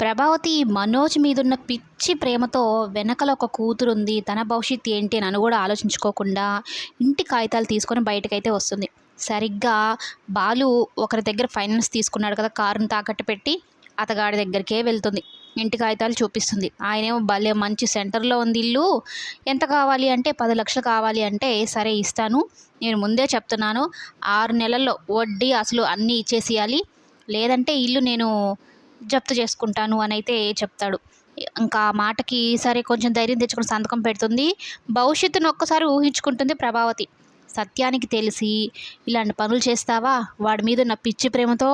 ప్రభావతి మనోజ్ మీదున్న పిచ్చి ప్రేమతో వెనకల ఒక కూతురుంది. తన భవిష్యత్తు ఏంటి అని కూడా ఆలోచించుకోకుండా ఇంటి కాగితాలు తీసుకొని బయటకైతే వస్తుంది. సరిగ్గా బాలు ఒకరి దగ్గర ఫైనాన్స్ తీసుకున్నాడు కదా, కారుని తాకట్టు పెట్టి అతగాడి దగ్గరికే వెళ్తుంది. ఇంటి కాగితాలు చూపిస్తుంది. ఆయనేమో భలే మంచి సెంటర్లో ఉంది ఇల్లు, ఎంత కావాలి అంటే 10 లక్షలు కావాలి అంటే, సరే ఇస్తాను, నేను ముందే చెప్తున్నాను 6 నెలల్లో వడ్డీ అసలు అన్నీ ఇచ్చేసేయాలి, లేదంటే ఇల్లు నేను జప్తు చేసుకుంటాను అని అయితే చెప్తాడు. ఇంకా ఆ మాటకి సరే కొంచెం ధైర్యం తెచ్చుకొని సంతకం పెడుతుంది. భవిష్యత్తును ఒక్కసారి ఊహించుకుంటుంది ప్రభావతి. సత్యానికి తెలిసి ఇలాంటి పనులు చేస్తావా, వాడి మీద ఉన్న పిచ్చి ప్రేమతో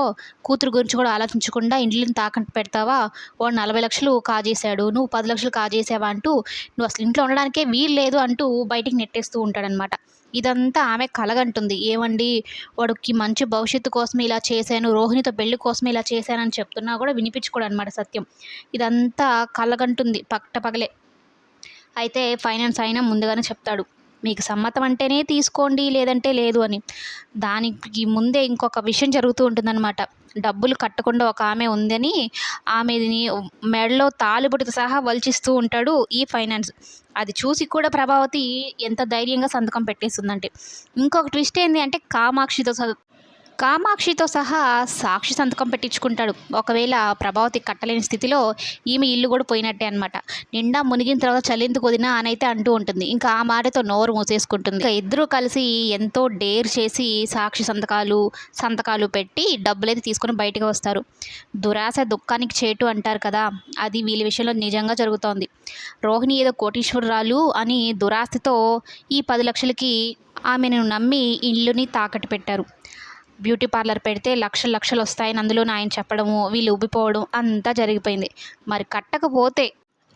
కూతురు గురించి కూడా ఆలోచించకుండా ఇండ్లను తాకట్టు పెడతావా, వాడు 40 లక్షలు కాజేశాడు, నువ్వు 10 లక్షలు కాజేసావా అంటూ, నువ్వు అసలు ఇంట్లో ఉండడానికే వీలు లేదు అంటూ బయటికి నెట్టేస్తూ ఉంటాడనమాట. ఇదంతా ఆమె కలగంటుంది. ఏమండి, వాడికి మంచి భవిష్యత్తు కోసమే ఇలా చేశాను, రోహిణితో పెళ్లి కోసమే ఇలా చేశానని చెప్తున్నా కూడా వినిపించుకోడు అనమాట సత్యం. ఇదంతా కలగంటుంది పగలే. అయితే ఫైనాన్స్ అయినా ముందుగానే చెప్తాడు, మీకు సమ్మతం అంటేనే తీసుకోండి, లేదంటే లేదు అని. దానికి ముందే ఇంకొక విషయం జరుగుతూ ఉంటుందన్నమాట. డబ్బులు కట్టకుండా ఒక ఆమె ఉందని ఆమెని మెడలో తాళిబొట్టుతో సహా వలిచిస్తూ ఉంటాడు ఈ ఫైనాన్స్. అది చూసి కూడా ప్రభావతి ఎంత ధైర్యంగా సంతకం పెట్టేస్తుందంటే. ఇంకొక ట్విస్ట్ ఏంటి అంటే, కామాక్షితో సహా సాక్షి సంతకం పెట్టించుకుంటాడు. ఒకవేళ ప్రభావతి కట్టలేని స్థితిలో ఈమె ఇల్లు కూడా పోయినట్టే అనమాట. నిండా మునిగిన తర్వాత చలిందుకు వదినా అని అయితే అంటూ ఉంటుంది. ఇంకా ఆ మాటతో నోరు మూసేసుకుంటుంది. ఇంకా ఇద్దరూ కలిసి ఎంతో డేర్ చేసి సాక్షి సంతకాలు పెట్టి డబ్బులైతే తీసుకొని బయటకు వస్తారు. దురాశ దుఃఖానికి చేటు అంటారు కదా, అది వీళ్ళ విషయంలో నిజంగా జరుగుతోంది. రోహిణి ఏదో కోటీశ్వరురాలు అని దురాశతో ఈ 10 లక్షలకి ఆమెను నమ్మి ఇల్లుని తాకట్టు పెట్టారు. బ్యూటీ పార్లర్ పెడితే లక్షలు వస్తాయని అందులోనే ఆయన చెప్పడము, వీళ్ళు ఉబ్బిపోవడం అంతా జరిగిపోయింది. మరి కట్టకపోతే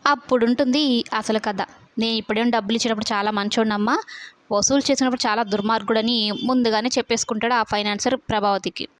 అప్పుడుంటుంది అసలు కథ. నేను ఇప్పుడేం డబ్బులు ఇచ్చినప్పుడు చాలా మంచోడినమ్మా, వసూలు చేసినప్పుడు చాలా దుర్మార్గుడని ముందుగానే చెప్పేసుకుంటాడు ఆ ఫైనాన్సర్ ప్రభావతికి.